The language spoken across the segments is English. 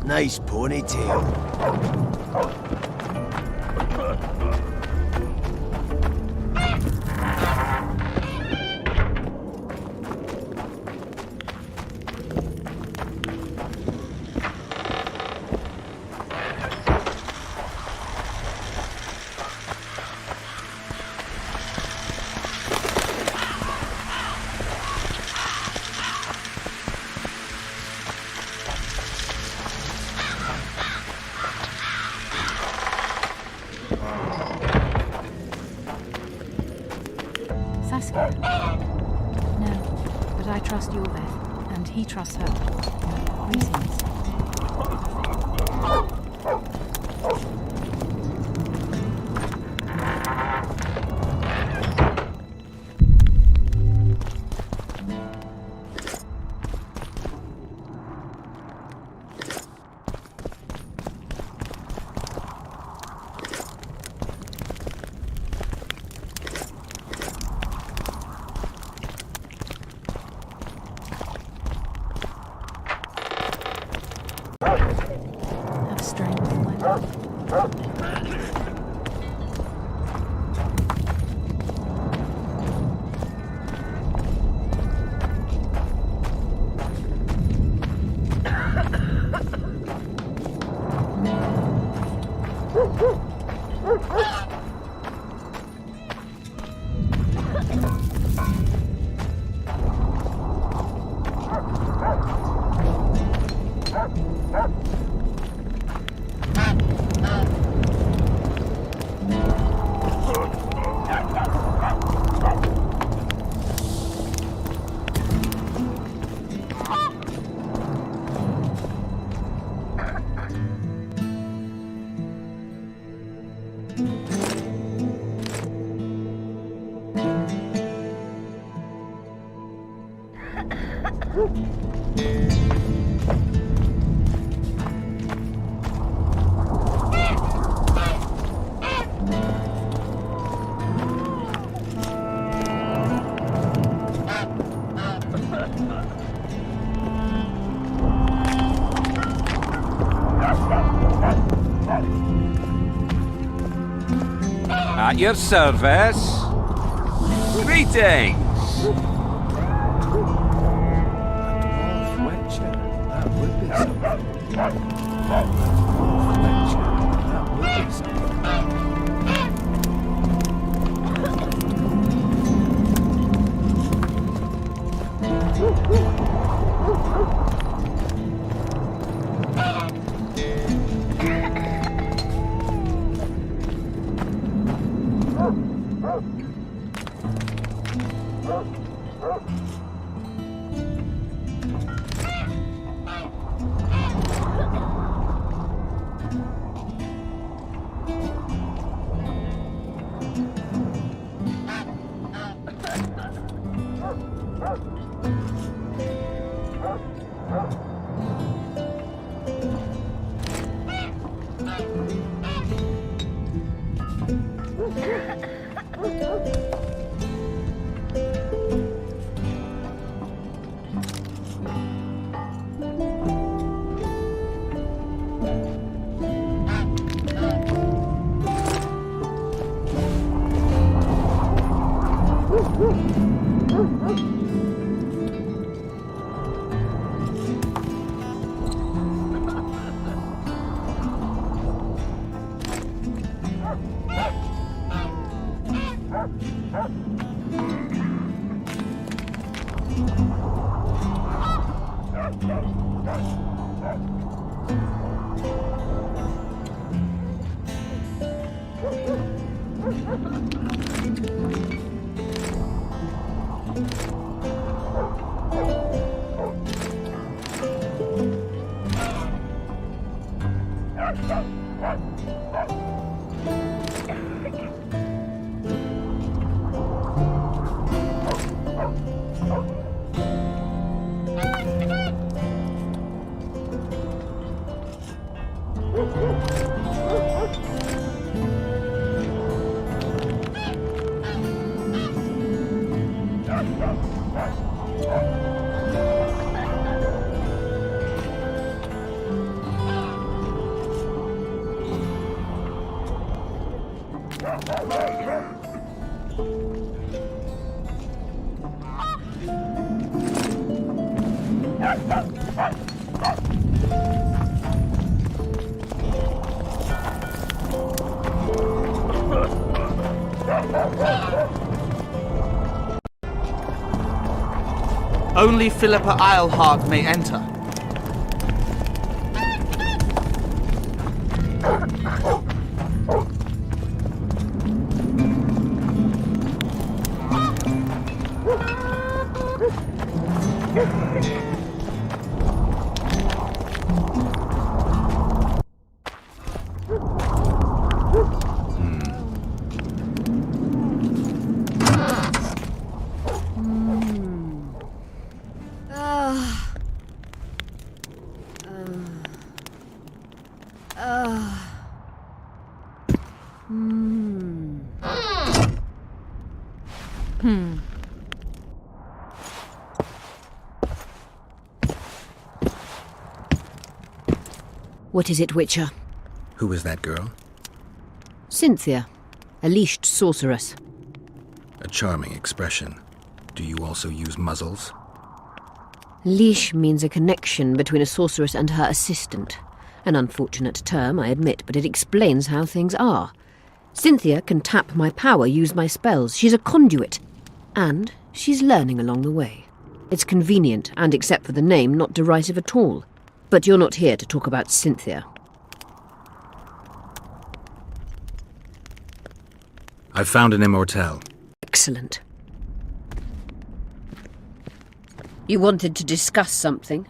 Nice ponytail. No, but I trust Yorveth, and he trusts her. Reasons. Have strength, my love. At your service. Greetings! Only Philippa Eilhart may enter. What is it, Witcher? Who is that girl? Cynthia, a leashed sorceress. A charming expression. Do you also use muzzles? Leash means a connection between a sorceress and her assistant. An unfortunate term, I admit, but it explains how things are. Cynthia can tap my power, use my spells. She's a conduit. And she's learning along the way. It's convenient, and except for the name, not derisive at all. But you're not here to talk about Cynthia. I've found an Immortele. Excellent. You wanted to discuss something?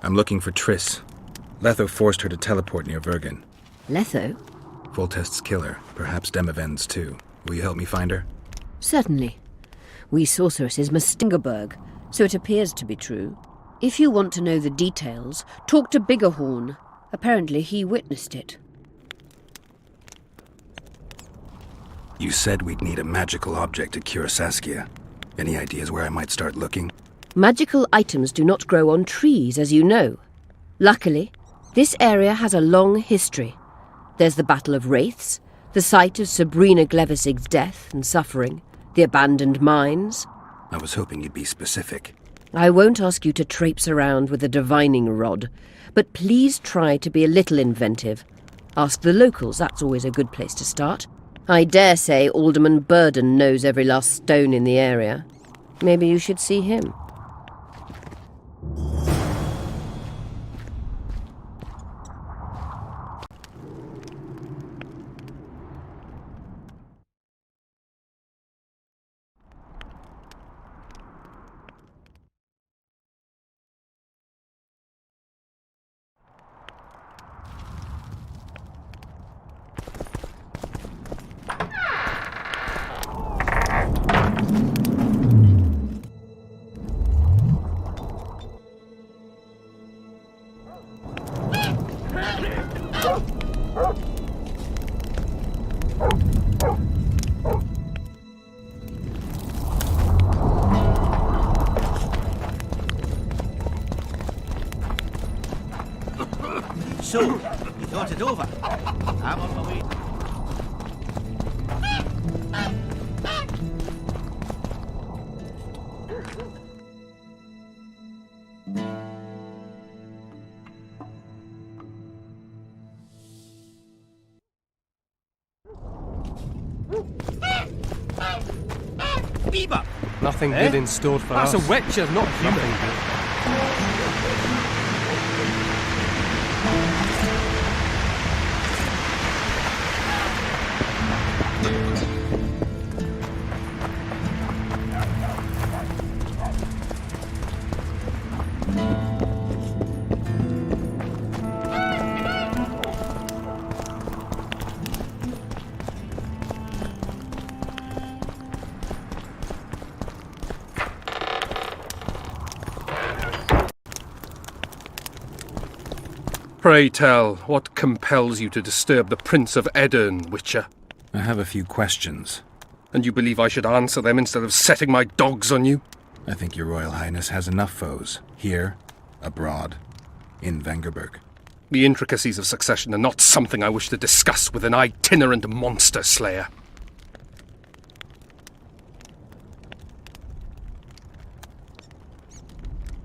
I'm looking for Triss. Letho forced her to teleport near Vergen. Letho? Voltest's killer, perhaps Demavend's too. Will you help me find her? Certainly. We sorceresses must Stingerberg, so it appears to be true. If you want to know the details, talk to Biggerhorn. Apparently he witnessed it. You said we'd need a magical object to cure Saskia. Any ideas where I might start looking? Magical items do not grow on trees, as you know. Luckily, this area has a long history. There's the Battle of Wraiths, the site of Sabrina Glevisig's death and suffering, the abandoned mines. I was hoping you'd be specific. I won't ask you to traipse around with a divining rod, but please try to be a little inventive. Ask the locals, that's always a good place to start. I dare say Alderman Burden knows every last stone in the area. Maybe you should see him. So, you thought it over? I'm on my way. Bebop! Nothing good in store for us. That's a witcher, not human. Pray tell, what compels you to disturb the Prince of Edirn, Witcher? I have a few questions. And you believe I should answer them instead of setting my dogs on you? I think your Royal Highness has enough foes, here, abroad, in Vengerberg. The intricacies of succession are not something I wish to discuss with an itinerant monster slayer.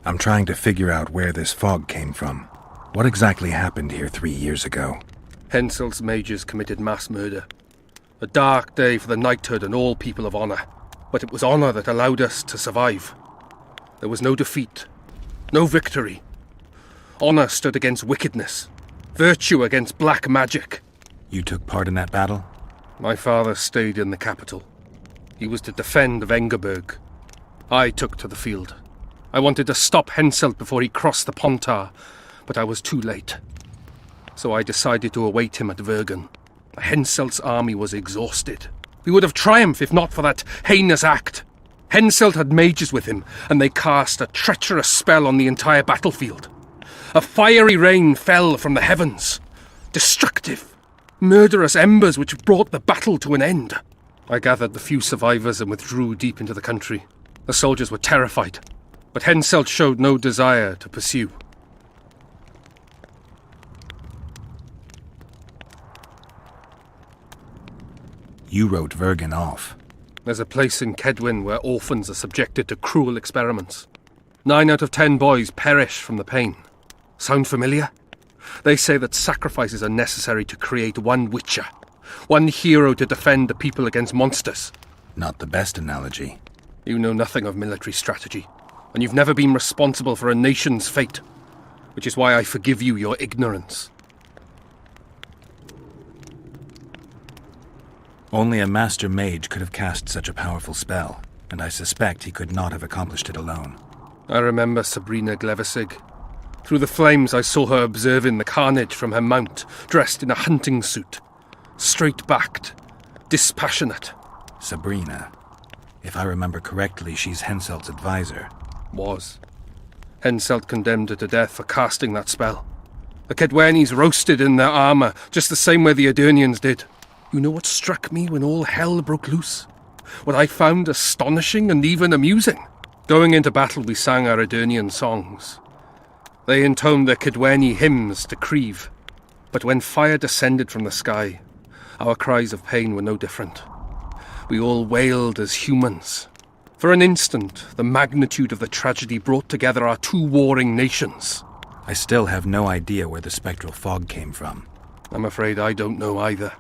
I'm trying to figure out where this fog came from. What exactly happened here 3 years ago? Henselt's mages committed mass murder. A dark day for the knighthood and all people of honour. But it was honour that allowed us to survive. There was no defeat, no victory. Honour stood against wickedness, virtue against black magic. You took part in that battle? My father stayed in the capital. He was to defend Vengerberg. I took to the field. I wanted to stop Henselt before he crossed the Pontar, but I was too late. So I decided to await him at Vergen. Henselt's army was exhausted. We would have triumphed if not for that heinous act. Henselt had mages with him, and they cast a treacherous spell on the entire battlefield. A fiery rain fell from the heavens. Destructive, murderous embers which brought the battle to an end. I gathered the few survivors and withdrew deep into the country. The soldiers were terrified, but Henselt showed no desire to pursue. You wrote Vergen off. There's a place in Kedwin where orphans are subjected to cruel experiments. 9 out of 10 boys perish from the pain. Sound familiar? They say that sacrifices are necessary to create one Witcher, one hero to defend the people against monsters. Not the best analogy. You know nothing of military strategy, and you've never been responsible for a nation's fate, which is why I forgive you your ignorance. Only a master mage could have cast such a powerful spell, and I suspect he could not have accomplished it alone. I remember Sabrina Glevissig. Through the flames I saw her observing the carnage from her mount, dressed in a hunting suit. Straight-backed, dispassionate. Sabrina. If I remember correctly, she's Henselt's advisor. Was. Henselt condemned her to death for casting that spell. The Kedwenis roasted in their armour, just the same way the Edirnians did. You know what struck me when all hell broke loose? What I found astonishing and even amusing? Going into battle, we sang our Edirnian songs. They intoned their Kedweni hymns to Creve. But when fire descended from the sky, our cries of pain were no different. We all wailed as humans. For an instant, the magnitude of the tragedy brought together our two warring nations. I still have no idea where the spectral fog came from. I'm afraid I don't know either.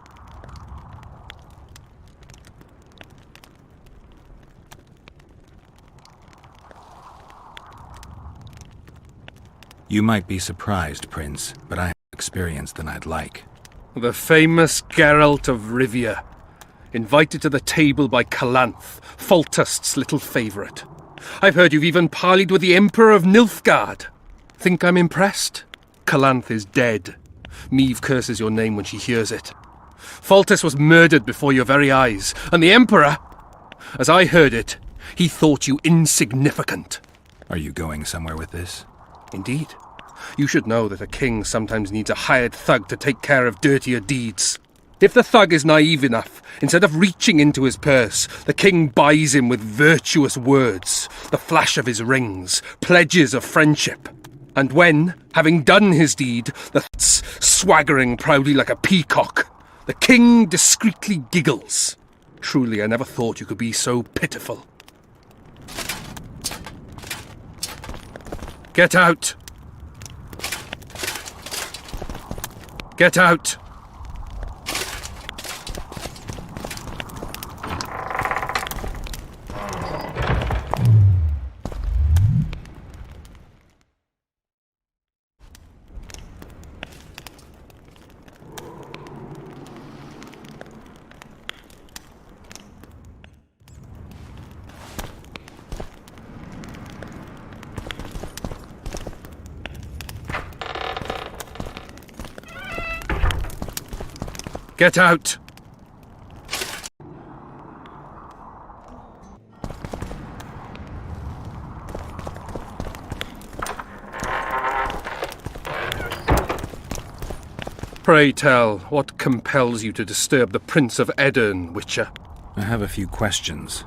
You might be surprised, Prince, but I have more experience than I'd like. The famous Geralt of Rivia, invited to the table by Calanth, Foltest's little favourite. I've heard you've even parleyed with the Emperor of Nilfgaard. Think I'm impressed? Calanth is dead. Meve curses your name when she hears it. Foltest was murdered before your very eyes, and the Emperor, as I heard it, he thought you insignificant. Are you going somewhere with this? Indeed. You should know that a king sometimes needs a hired thug to take care of dirtier deeds. If the thug is naive enough, instead of reaching into his purse, the king buys him with virtuous words, the flash of his rings, pledges of friendship. And when, having done his deed, the thug's swaggering proudly like a peacock, the king discreetly giggles. Truly, I never thought you could be so pitiful. Get out! Get out! Get out! Pray tell, what compels you to disturb the Prince of Edirn, Witcher? I have a few questions.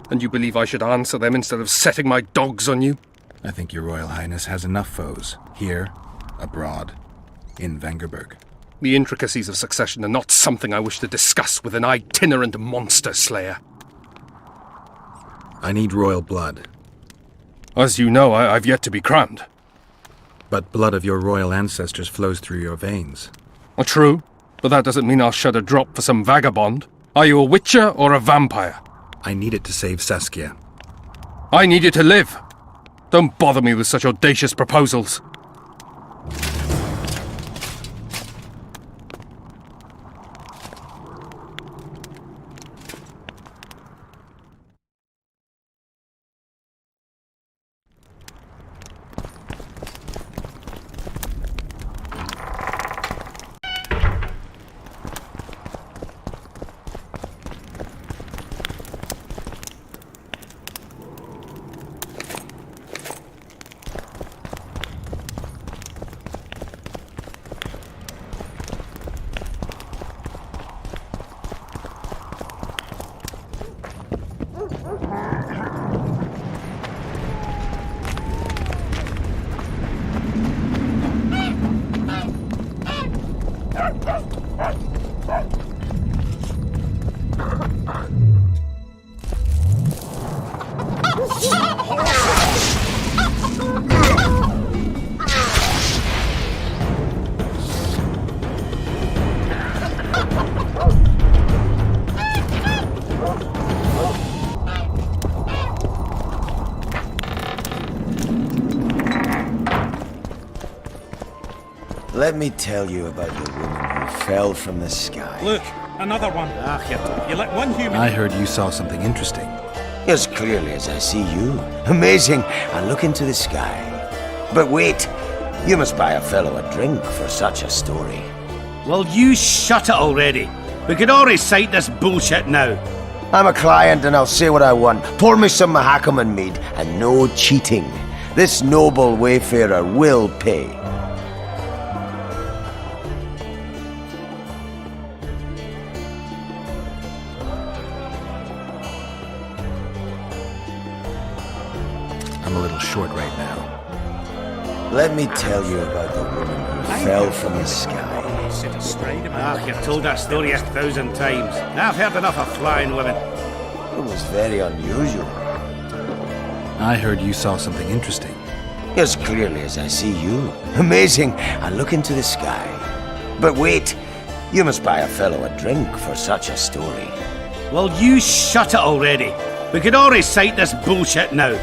And you believe I should answer them instead of setting my dogs on you? I think your Royal Highness has enough foes, here, abroad, in Vengerberg. The intricacies of succession are not something I wish to discuss with an itinerant monster slayer. I need royal blood. As you know, I've yet to be crowned. But blood of your royal ancestors flows through your veins. True, but that doesn't mean I'll shed a drop for some vagabond. Are you a witcher or a vampire? I need it to save Saskia. I need you to live. Don't bother me with such audacious proposals. Let me tell you about the woman who fell from the sky. Look, another one. You let one human... I heard you saw something interesting. As clearly as I see you. Amazing. I look into the sky. But wait, you must buy a fellow a drink for such a story. Well, you shut it already. We could all recite this bullshit now. I'm a client and I'll say what I want. Pour me some Mahakaman mead and no cheating. This noble wayfarer will pay. I'm a little short right now. Let me tell you about the woman who fell from the sky. You've told that story 1,000 times. I've heard enough of flying women. It was very unusual. I heard you saw something interesting. As clearly as I see you. Amazing. I look into the sky. But wait, you must buy a fellow a drink for such a story. Well, you shut it already. We could all recite this bullshit now.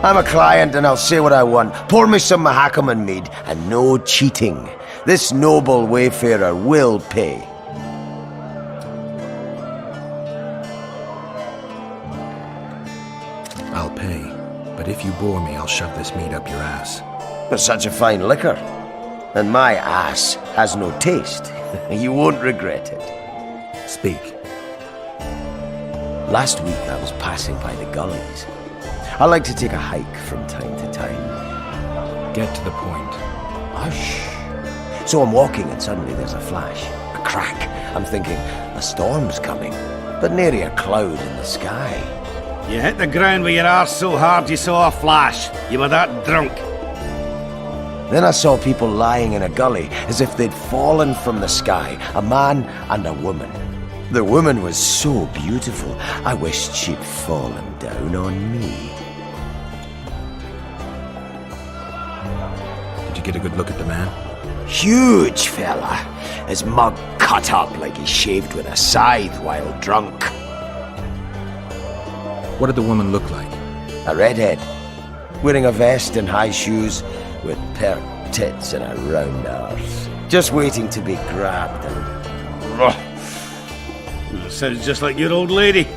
I'm a client and I'll say what I want. Pour me some Mahakaman mead and no cheating. This noble wayfarer will pay. I'll pay, but if you bore me, I'll shove this meat up your ass. There's such a fine liquor. And my ass has no taste. You won't regret it. Speak. Last week I was passing by the gullies. I like to take a hike from time to time. Get to the point. Hush. So I'm walking and suddenly there's a flash. A crack. I'm thinking, a storm's coming. But nary a cloud in the sky. You hit the ground with your arse so hard you saw a flash. You were that drunk. Then I saw people lying in a gully as if they'd fallen from the sky. A man and a woman. The woman was so beautiful, I wished she'd fallen down on me. Did you get a good look at the man? Huge fella. His mug cut up like he shaved with a scythe while drunk. What did the woman look like? A redhead, wearing a vest and high shoes, with pert tits and a round arse. Just waiting to be grabbed and... Sounds just like your old lady.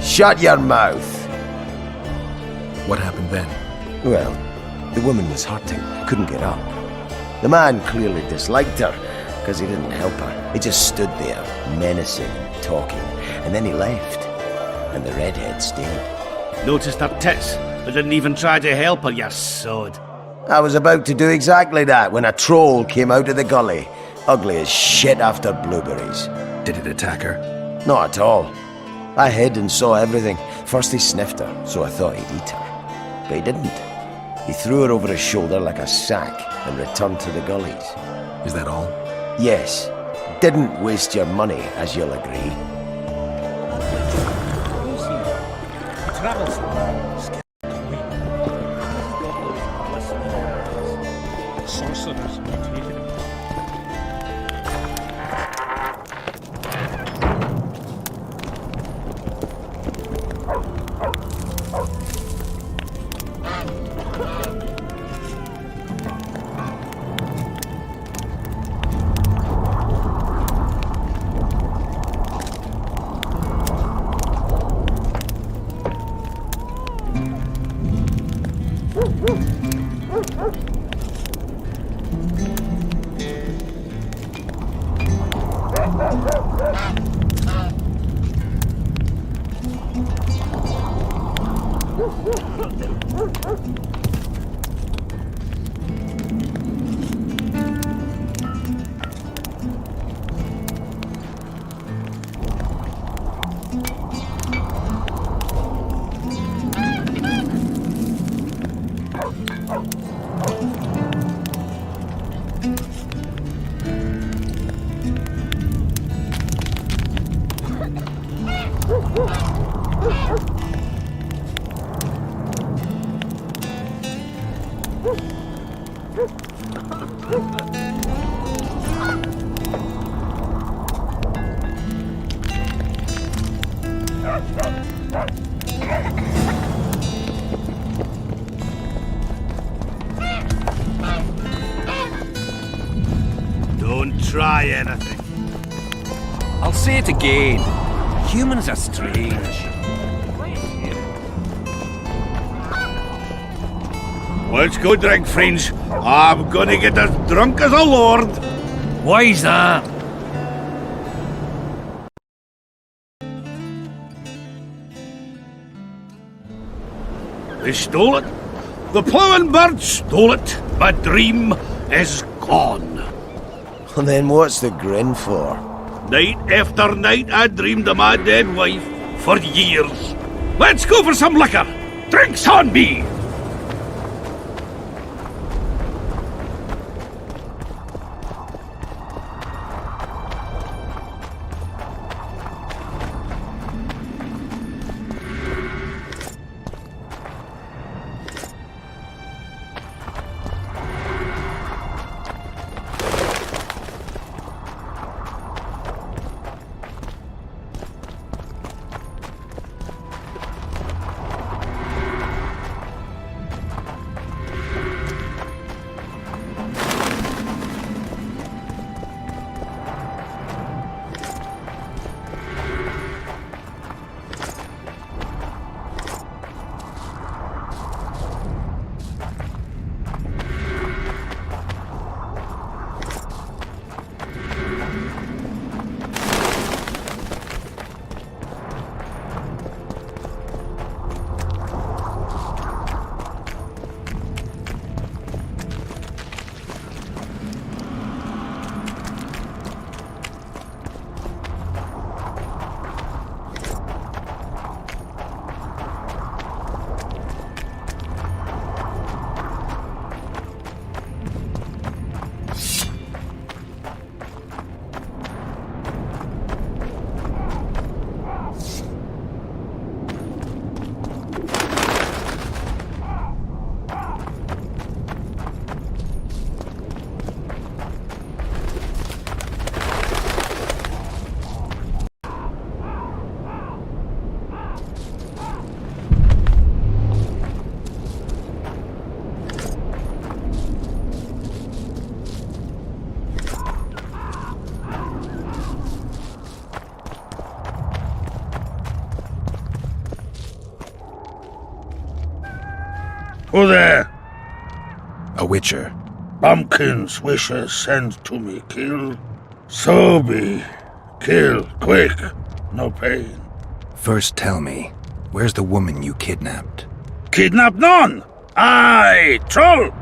Shut your mouth! What happened then? Well, the woman was hurting, couldn't get up. The man clearly disliked her, because he didn't help her. He just stood there, menacing and talking, and then he left. And the redhead stayed. Noticed her tits, but didn't even try to help her, you sod. I was about to do exactly that when a troll came out of the gully, ugly as shit after blueberries. Did it attack her? Not at all. I hid and saw everything. First he sniffed her, so I thought he'd eat her. But he didn't. He threw her over his shoulder like a sack and returned to the gullies. Is that all? Yes. Didn't waste your money, as you'll agree. Sorcerers mutated. Don't try anything. I'll say it again. Humans are strange. Let's go drink, friends. I'm gonna get as drunk as a lord. Why's that? They stole it. The plowing bird stole it. My dream is gone. And then what's the grin for? Night after night I dreamed of my dead wife for years. Let's go for some liquor. Drinks on me. Who there? A witcher. Bumpkin's wishes send to me kill. So be. Kill, quick. No pain. First tell me, where's the woman you kidnapped? Kidnap none! Aye, troll!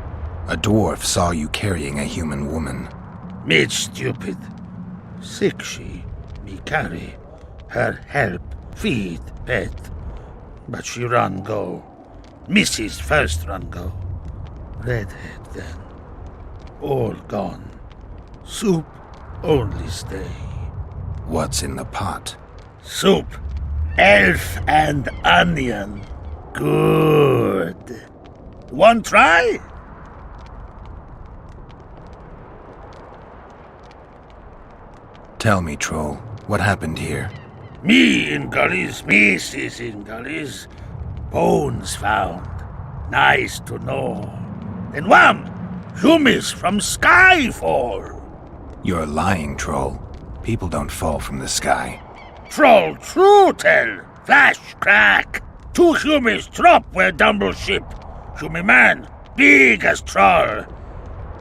A dwarf saw you carrying a human woman. Made stupid. Sick she, me carry. Her help, feed, pet. But she run go. Mrs. first run go. Redhead then. All gone. Soup only stay. What's in the pot? Soup. Elf and onion. Good. One try? Tell me, troll, what happened here? Me in gullies, Mrs. in gullies. Bones found. Nice to know. Then wham! Humans from Skyfall. You're lying, troll. People don't fall from the sky. Troll true tell. Flash crack. 2 humans drop where Dumble ship. Human man, big as troll.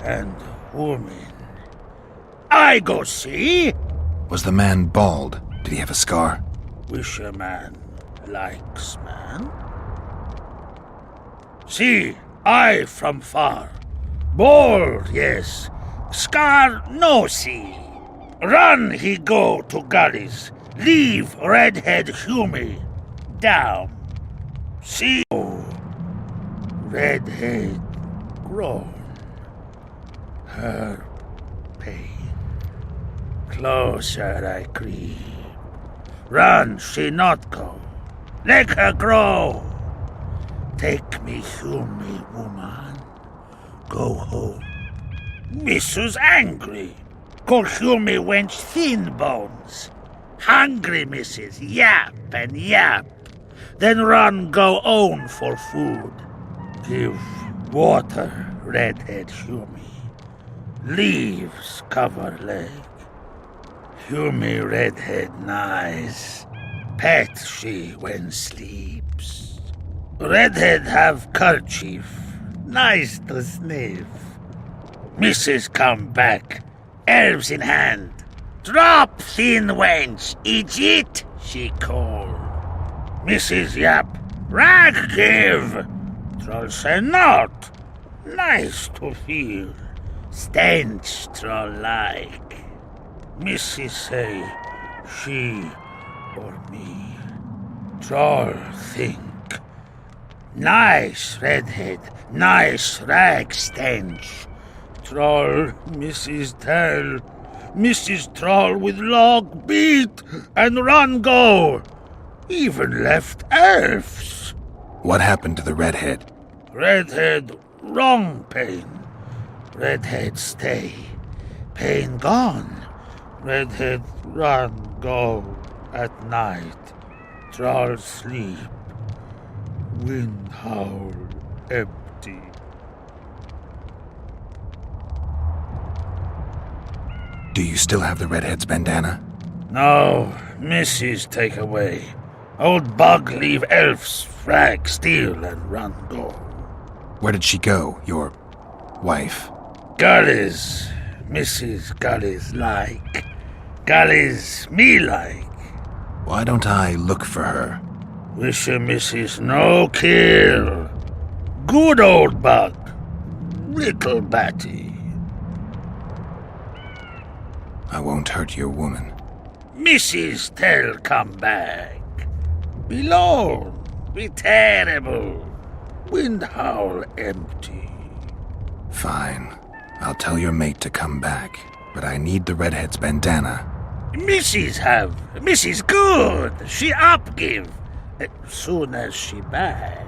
And woman. I go see. Was the man bald? Did he have a scar? Wish a man likes man. See, I from far. Bald, yes. Scar no see. Run he go to gullies. Leave redhead humy. Down. See, redhead grown. Her pain. Closer I creep. Run she not go. Let her grow. Take me humy woman. Go home. Mrs. angry. Call humy wench thin bones. Hungry Mrs. Yap and yap. Then run go own for food. Give water, redhead humy. Leaves cover leg. Humy redhead nice. Pet she when sleeps. Redhead have kerchief. Nice to sniff. Mrs. come back. Elves in hand. Drop thin wench. Idiot, she call. Mrs. Yap. Rag give. Troll say not. Nice to feel. Stench troll like. Mrs. say, she or me. Troll think. Nice redhead, nice rag stench. Troll, Mrs. tell. Mrs. Troll with log beat and run go. Even left elves. What happened to the redhead? Redhead wrong pain. Redhead stay. Pain gone. Redhead run go at night. Troll sleep. Wind howl empty. Do you still have the redhead's bandana? No, Mrs. take away. Old bug leave elves frag steal and run go. Where did she go, your wife? Gullies, Mrs. Gullies like. Gullies me like. Why don't I look for her? Wish a Mrs. no kill. Good old bug. Little batty. I won't hurt your woman. Mrs. tell come back. Be lone, be terrible. Wind howl empty. Fine. I'll tell your mate to come back, but I need the redhead's bandana. Mrs. have. Mrs. good. She up give. Soon as she back.